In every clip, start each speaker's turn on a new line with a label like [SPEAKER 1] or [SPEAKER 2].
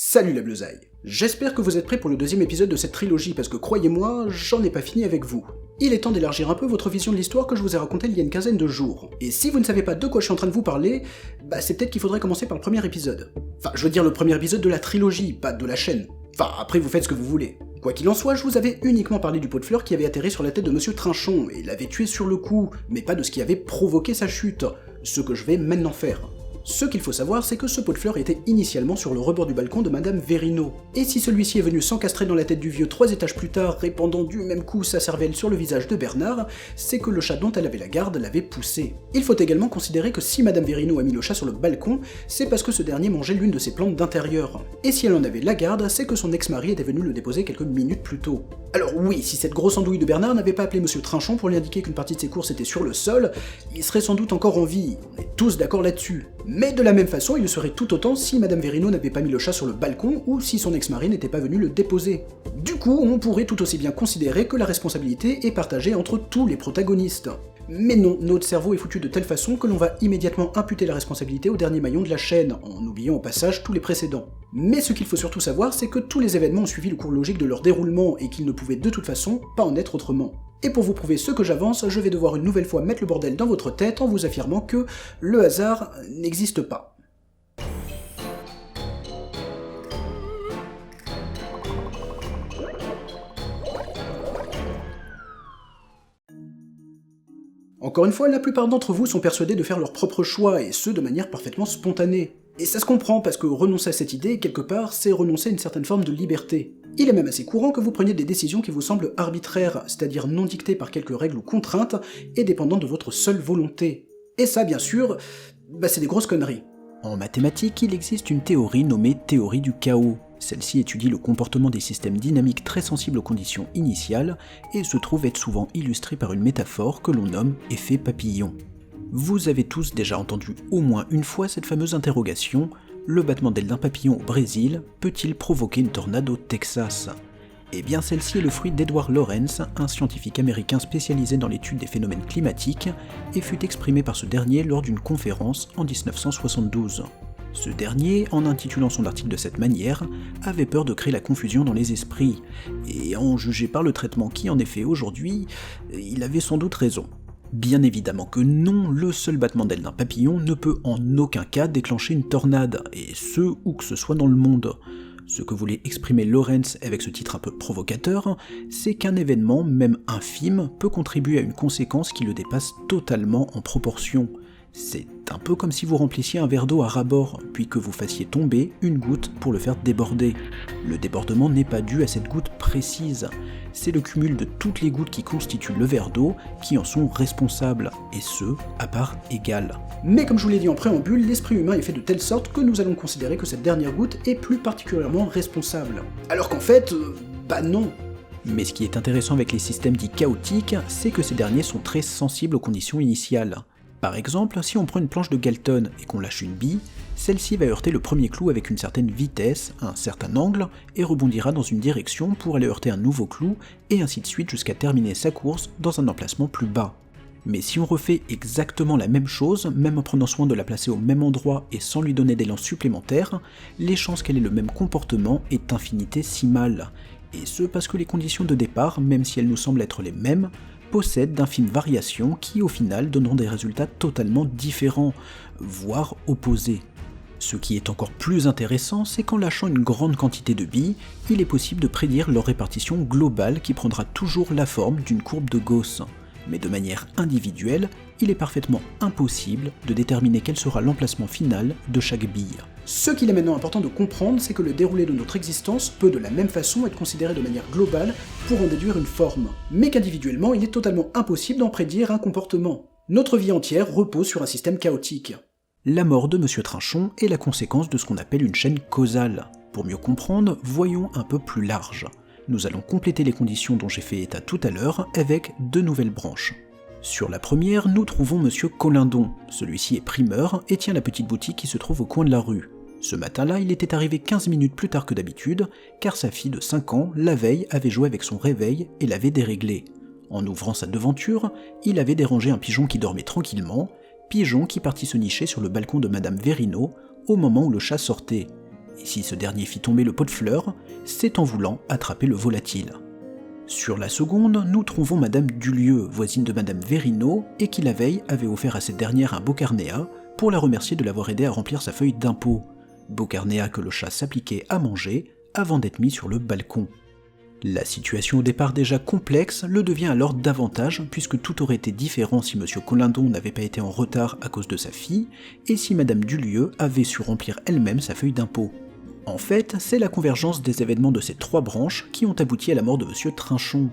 [SPEAKER 1] Salut la bleusaille. J'espère que vous êtes prêts pour le deuxième épisode de cette trilogie parce que croyez-moi, j'en ai pas fini avec vous. Il est temps d'élargir un peu votre vision de l'histoire que je vous ai racontée il y a une quinzaine de jours. Et si vous ne savez pas de quoi je suis en train de vous parler, c'est peut-être qu'il faudrait commencer par le premier épisode. Enfin, je veux dire le premier épisode de la trilogie, pas de la chaîne. Enfin, après vous faites ce que vous voulez. Quoi qu'il en soit, je vous avais uniquement parlé du pot de fleurs qui avait atterri sur la tête de Monsieur Trinchon et l'avait tué sur le coup, mais pas de ce qui avait provoqué sa chute, ce que je vais maintenant faire. Ce qu'il faut savoir, c'est que ce pot de fleurs était initialement sur le rebord du balcon de Madame Verino, et si celui-ci est venu s'encastrer dans la tête du vieux 3 étages plus tard, répandant du même coup sa cervelle sur le visage de Bernard, c'est que le chat dont elle avait la garde l'avait poussé. Il faut également considérer que si Madame Verino a mis le chat sur le balcon, c'est parce que ce dernier mangeait l'une de ses plantes d'intérieur. Et si elle en avait la garde, c'est que son ex-mari était venu le déposer quelques minutes plus tôt. Alors oui, si cette grosse andouille de Bernard n'avait pas appelé Monsieur Trinchon pour lui indiquer qu'une partie de ses courses était sur le sol, il serait sans doute encore en vie, on est tous d'accord là-dessus. Mais de la même façon, il le serait tout autant si Madame Verino n'avait pas mis le chat sur le balcon ou si son ex-mari n'était pas venu le déposer. Du coup, on pourrait tout aussi bien considérer que la responsabilité est partagée entre tous les protagonistes. Mais non, notre cerveau est foutu de telle façon que l'on va immédiatement imputer la responsabilité au dernier maillon de la chaîne, en oubliant au passage tous les précédents. Mais ce qu'il faut surtout savoir, c'est que tous les événements ont suivi le cours logique de leur déroulement et qu'ils ne pouvaient de toute façon pas en être autrement. Et pour vous prouver ce que j'avance, je vais devoir une nouvelle fois mettre le bordel dans votre tête en vous affirmant que le hasard n'existe pas. Encore une fois, la plupart d'entre vous sont persuadés de faire leur propre choix, et ce de manière parfaitement spontanée. Et ça se comprend, parce que renoncer à cette idée, quelque part, c'est renoncer à une certaine forme de liberté. Il est même assez courant que vous preniez des décisions qui vous semblent arbitraires, c'est-à-dire non dictées par quelques règles ou contraintes, et dépendantes de votre seule volonté. Et ça, bien sûr, c'est des grosses conneries.
[SPEAKER 2] En mathématiques, il existe une théorie nommée théorie du chaos. Celle-ci étudie le comportement des systèmes dynamiques très sensibles aux conditions initiales et se trouve être souvent illustrée par une métaphore que l'on nomme effet papillon. Vous avez tous déjà entendu au moins une fois cette fameuse interrogation: le battement d'aile d'un papillon au Brésil peut-il provoquer une tornade au Texas ? Eh bien celle-ci est le fruit d'Edward Lorenz, un scientifique américain spécialisé dans l'étude des phénomènes climatiques, et fut exprimé par ce dernier lors d'une conférence en 1972. Ce dernier, en intitulant son article de cette manière, avait peur de créer la confusion dans les esprits, et en juger par le traitement qui en est fait aujourd'hui, il avait sans doute raison. Bien évidemment que non, le seul battement d'aile d'un papillon ne peut en aucun cas déclencher une tornade, et ce, où que ce soit dans le monde. Ce que voulait exprimer Lorenz avec ce titre un peu provocateur, c'est qu'un événement, même infime, peut contribuer à une conséquence qui le dépasse totalement en proportion. C'est un peu comme si vous remplissiez un verre d'eau à ras-bord, puis que vous fassiez tomber une goutte pour le faire déborder. Le débordement n'est pas dû à cette goutte précise, c'est le cumul de toutes les gouttes qui constituent le verre d'eau qui en sont responsables, et ce, à part égale.
[SPEAKER 1] Mais comme je vous l'ai dit en préambule, l'esprit humain est fait de telle sorte que nous allons considérer que cette dernière goutte est plus particulièrement responsable. Alors qu'en fait, non.
[SPEAKER 2] Mais ce qui est intéressant avec les systèmes dits chaotiques, c'est que ces derniers sont très sensibles aux conditions initiales. Par exemple, si on prend une planche de Galton et qu'on lâche une bille, celle-ci va heurter le premier clou avec une certaine vitesse, un certain angle, et rebondira dans une direction pour aller heurter un nouveau clou, et ainsi de suite jusqu'à terminer sa course dans un emplacement plus bas. Mais si on refait exactement la même chose, même en prenant soin de la placer au même endroit et sans lui donner d'élan supplémentaire, les chances qu'elle ait le même comportement est infinitésimale. Et ce parce que les conditions de départ, même si elles nous semblent être les mêmes, possèdent d'infimes variations qui au final donneront des résultats totalement différents, voire opposés. Ce qui est encore plus intéressant, c'est qu'en lâchant une grande quantité de billes, il est possible de prédire leur répartition globale qui prendra toujours la forme d'une courbe de Gauss. Mais de manière individuelle, il est parfaitement impossible de déterminer quel sera l'emplacement final de chaque bille.
[SPEAKER 1] Ce qu'il est maintenant important de comprendre, c'est que le déroulé de notre existence peut de la même façon être considéré de manière globale pour en déduire une forme, mais qu'individuellement il est totalement impossible d'en prédire un comportement. Notre vie entière repose sur un système chaotique.
[SPEAKER 2] La mort de Monsieur Trinchon est la conséquence de ce qu'on appelle une chaîne causale. Pour mieux comprendre, voyons un peu plus large. Nous allons compléter les conditions dont j'ai fait état tout à l'heure avec deux nouvelles branches. Sur la première, nous trouvons Monsieur Colindon. Celui-ci est primeur et tient la petite boutique qui se trouve au coin de la rue. Ce matin-là, il était arrivé 15 minutes plus tard que d'habitude, car sa fille de 5 ans, la veille, avait joué avec son réveil et l'avait déréglé. En ouvrant sa devanture, il avait dérangé un pigeon qui dormait tranquillement, pigeon qui partit se nicher sur le balcon de Madame Verino au moment où le chat sortait. Et si ce dernier fit tomber le pot de fleurs, c'est en voulant attraper le volatile. Sur la seconde, nous trouvons Madame Dulieu, voisine de Madame Verino, et qui la veille avait offert à cette dernière un beau carnéat pour la remercier de l'avoir aidé à remplir sa feuille d'impôt. Beau carnéat que le chat s'appliquait à manger avant d'être mis sur le balcon. La situation au départ déjà complexe le devient alors davantage puisque tout aurait été différent si Monsieur Colindon n'avait pas été en retard à cause de sa fille et si Madame Dulieu avait su remplir elle-même sa feuille d'impôt. En fait, c'est la convergence des événements de ces trois branches qui ont abouti à la mort de Monsieur Trinchon.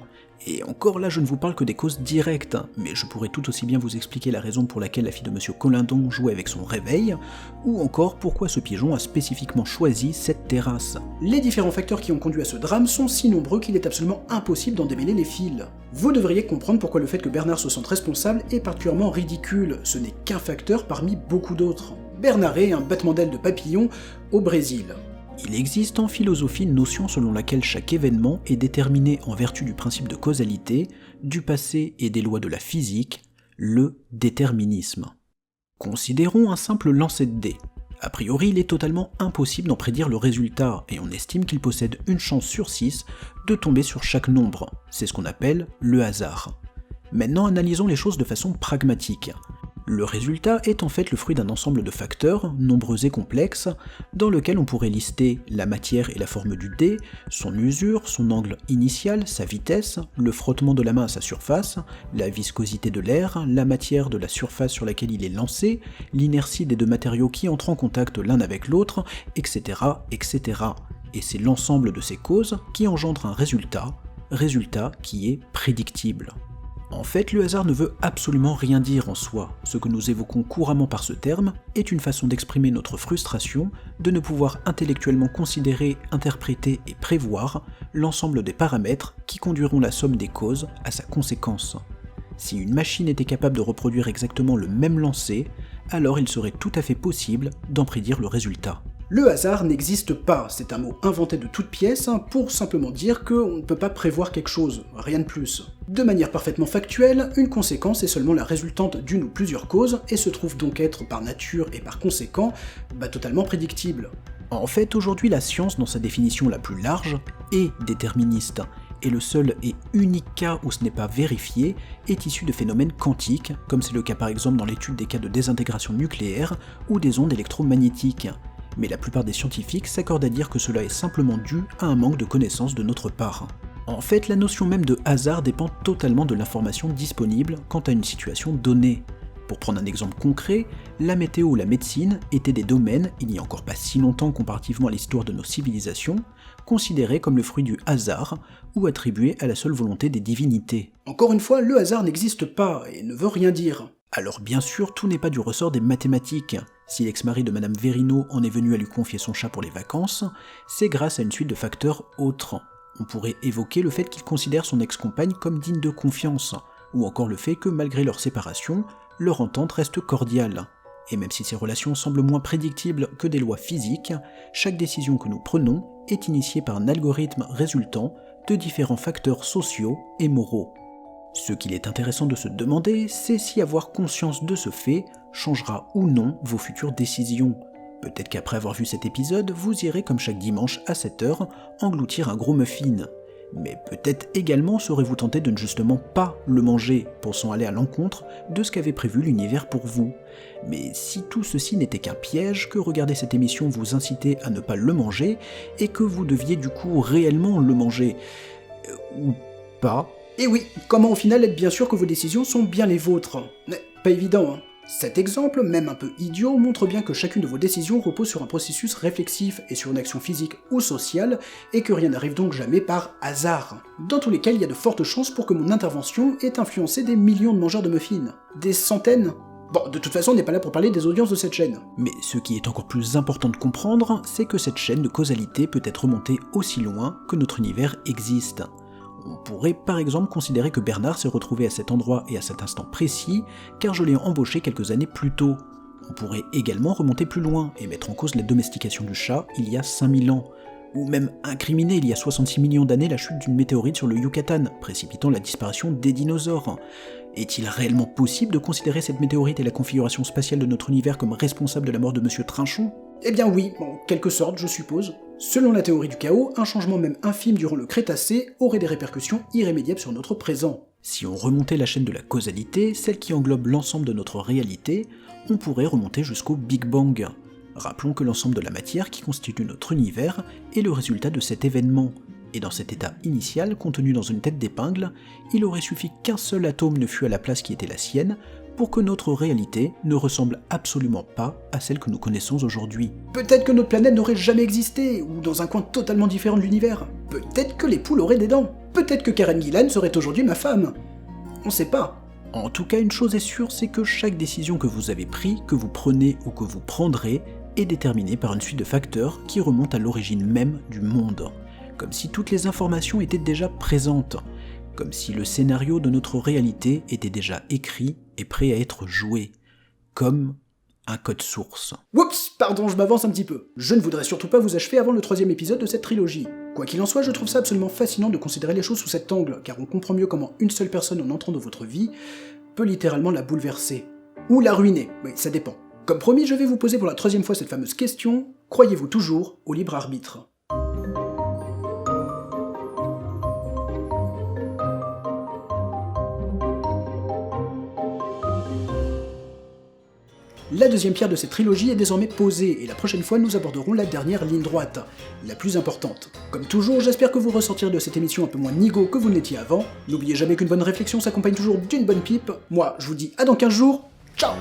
[SPEAKER 2] Et encore là, je ne vous parle que des causes directes, mais je pourrais tout aussi bien vous expliquer la raison pour laquelle la fille de Monsieur Colindon jouait avec son réveil, ou encore pourquoi ce pigeon a spécifiquement choisi cette terrasse.
[SPEAKER 1] Les différents facteurs qui ont conduit à ce drame sont si nombreux qu'il est absolument impossible d'en démêler les fils. Vous devriez comprendre pourquoi le fait que Bernard se sente responsable est particulièrement ridicule, ce n'est qu'un facteur parmi beaucoup d'autres. Bernard est un battement d'aile de papillon au Brésil.
[SPEAKER 2] Il existe en philosophie une notion selon laquelle chaque événement est déterminé en vertu du principe de causalité, du passé et des lois de la physique, le déterminisme. Considérons un simple lancer de dés. A priori, il est totalement impossible d'en prédire le résultat, et on estime qu'il possède une chance sur 6 de tomber sur chaque nombre. C'est ce qu'on appelle le hasard. Maintenant, analysons les choses de façon pragmatique. Le résultat est en fait le fruit d'un ensemble de facteurs, nombreux et complexes, dans lequel on pourrait lister la matière et la forme du dé, son usure, son angle initial, sa vitesse, le frottement de la main à sa surface, la viscosité de l'air, la matière de la surface sur laquelle il est lancé, l'inertie des deux matériaux qui entrent en contact l'un avec l'autre, etc., etc. Et c'est l'ensemble de ces causes qui engendre un résultat qui est prédictible. En fait, le hasard ne veut absolument rien dire en soi. Ce que nous évoquons couramment par ce terme est une façon d'exprimer notre frustration de ne pouvoir intellectuellement considérer, interpréter et prévoir l'ensemble des paramètres qui conduiront la somme des causes à sa conséquence. Si une machine était capable de reproduire exactement le même lancer, alors il serait tout à fait possible d'en prédire le résultat.
[SPEAKER 1] Le hasard n'existe pas, c'est un mot inventé de toutes pièces pour simplement dire qu'on ne peut pas prévoir quelque chose, rien de plus. De manière parfaitement factuelle, une conséquence est seulement la résultante d'une ou plusieurs causes et se trouve donc être par nature et par conséquent totalement prédictible.
[SPEAKER 2] En fait, aujourd'hui, la science, dans sa définition la plus large, est déterministe, et le seul et unique cas où ce n'est pas vérifié est issu de phénomènes quantiques, comme c'est le cas par exemple dans l'étude des cas de désintégration nucléaire ou des ondes électromagnétiques. Mais la plupart des scientifiques s'accordent à dire que cela est simplement dû à un manque de connaissances de notre part. En fait, la notion même de hasard dépend totalement de l'information disponible quant à une situation donnée. Pour prendre un exemple concret, la météo ou la médecine étaient des domaines, il n'y a encore pas si longtemps comparativement à l'histoire de nos civilisations, considérés comme le fruit du hasard ou attribués à la seule volonté des divinités.
[SPEAKER 1] Encore une fois, le hasard n'existe pas et ne veut rien dire.
[SPEAKER 2] Alors bien sûr, tout n'est pas du ressort des mathématiques. Si l'ex-mari de Madame Verino en est venu à lui confier son chat pour les vacances, c'est grâce à une suite de facteurs autres. On pourrait évoquer le fait qu'il considère son ex-compagne comme digne de confiance, ou encore le fait que malgré leur séparation, leur entente reste cordiale. Et même si ces relations semblent moins prédictibles que des lois physiques, chaque décision que nous prenons est initiée par un algorithme résultant de différents facteurs sociaux et moraux. Ce qu'il est intéressant de se demander, c'est si avoir conscience de ce fait changera ou non vos futures décisions. Peut-être qu'après avoir vu cet épisode, vous irez comme chaque dimanche à 7h engloutir un gros muffin. Mais peut-être également serez-vous tenté de ne justement pas le manger, pensant aller à l'encontre de ce qu'avait prévu l'univers pour vous. Mais si tout ceci n'était qu'un piège, que regarder cette émission vous incitait à ne pas le manger, et que vous deviez du coup réellement le manger, ou pas.
[SPEAKER 1] Et oui, comment au final être bien sûr que vos décisions sont bien les vôtres? Mais pas évident, hein. Cet exemple, même un peu idiot, montre bien que chacune de vos décisions repose sur un processus réflexif et sur une action physique ou sociale, et que rien n'arrive donc jamais par hasard. Dans tous les cas, il y a de fortes chances pour que mon intervention ait influencé des millions de mangeurs de muffins. Des centaines? Bon, de toute façon, on n'est pas là pour parler des audiences de cette chaîne.
[SPEAKER 2] Mais ce qui est encore plus important de comprendre, c'est que cette chaîne de causalité peut être remontée aussi loin que notre univers existe. On pourrait par exemple considérer que Bernard s'est retrouvé à cet endroit et à cet instant précis, car je l'ai embauché quelques années plus tôt. On pourrait également remonter plus loin et mettre en cause la domestication du chat il y a 5000 ans, ou même incriminer il y a 66 millions d'années la chute d'une météorite sur le Yucatan, précipitant la disparition des dinosaures. Est-il réellement possible de considérer cette météorite et la configuration spatiale de notre univers comme responsable de la mort de Monsieur Trinchon ?
[SPEAKER 1] Eh bien oui, en quelque sorte je suppose. Selon la théorie du chaos, un changement même infime durant le Crétacé aurait des répercussions irrémédiables sur notre présent.
[SPEAKER 2] Si on remontait la chaîne de la causalité, celle qui englobe l'ensemble de notre réalité, on pourrait remonter jusqu'au Big Bang. Rappelons que l'ensemble de la matière qui constitue notre univers est le résultat de cet événement, et dans cet état initial contenu dans une tête d'épingle, il aurait suffi qu'un seul atome ne fût à la place qui était la sienne pour que notre réalité ne ressemble absolument pas à celle que nous connaissons aujourd'hui.
[SPEAKER 1] Peut-être que notre planète n'aurait jamais existé, ou dans un coin totalement différent de l'univers. Peut-être que les poules auraient des dents. Peut-être que Karen Gillan serait aujourd'hui ma femme. On sait pas.
[SPEAKER 2] En tout cas, une chose est sûre, c'est que chaque décision que vous avez prise, que vous prenez ou que vous prendrez, est déterminée par une suite de facteurs qui remontent à l'origine même du monde. Comme si toutes les informations étaient déjà présentes. Comme si le scénario de notre réalité était déjà écrit et prêt à être joué. Comme un code source.
[SPEAKER 1] Oups, pardon, je m'avance un petit peu. Je ne voudrais surtout pas vous achever avant le 3e épisode de cette trilogie. Quoi qu'il en soit, je trouve ça absolument fascinant de considérer les choses sous cet angle, car on comprend mieux comment une seule personne en entrant dans votre vie peut littéralement la bouleverser. Ou la ruiner, oui, ça dépend. Comme promis, je vais vous poser pour la 3e fois cette fameuse question, croyez-vous toujours au libre arbitre ? La 2e pierre de cette trilogie est désormais posée, et la prochaine fois nous aborderons la dernière ligne droite, la plus importante. Comme toujours, j'espère que vous ressortirez de cette émission un peu moins nigo que vous ne l'étiez avant. N'oubliez jamais qu'une bonne réflexion s'accompagne toujours d'une bonne pipe. Moi, je vous dis à dans 15 jours, ciao!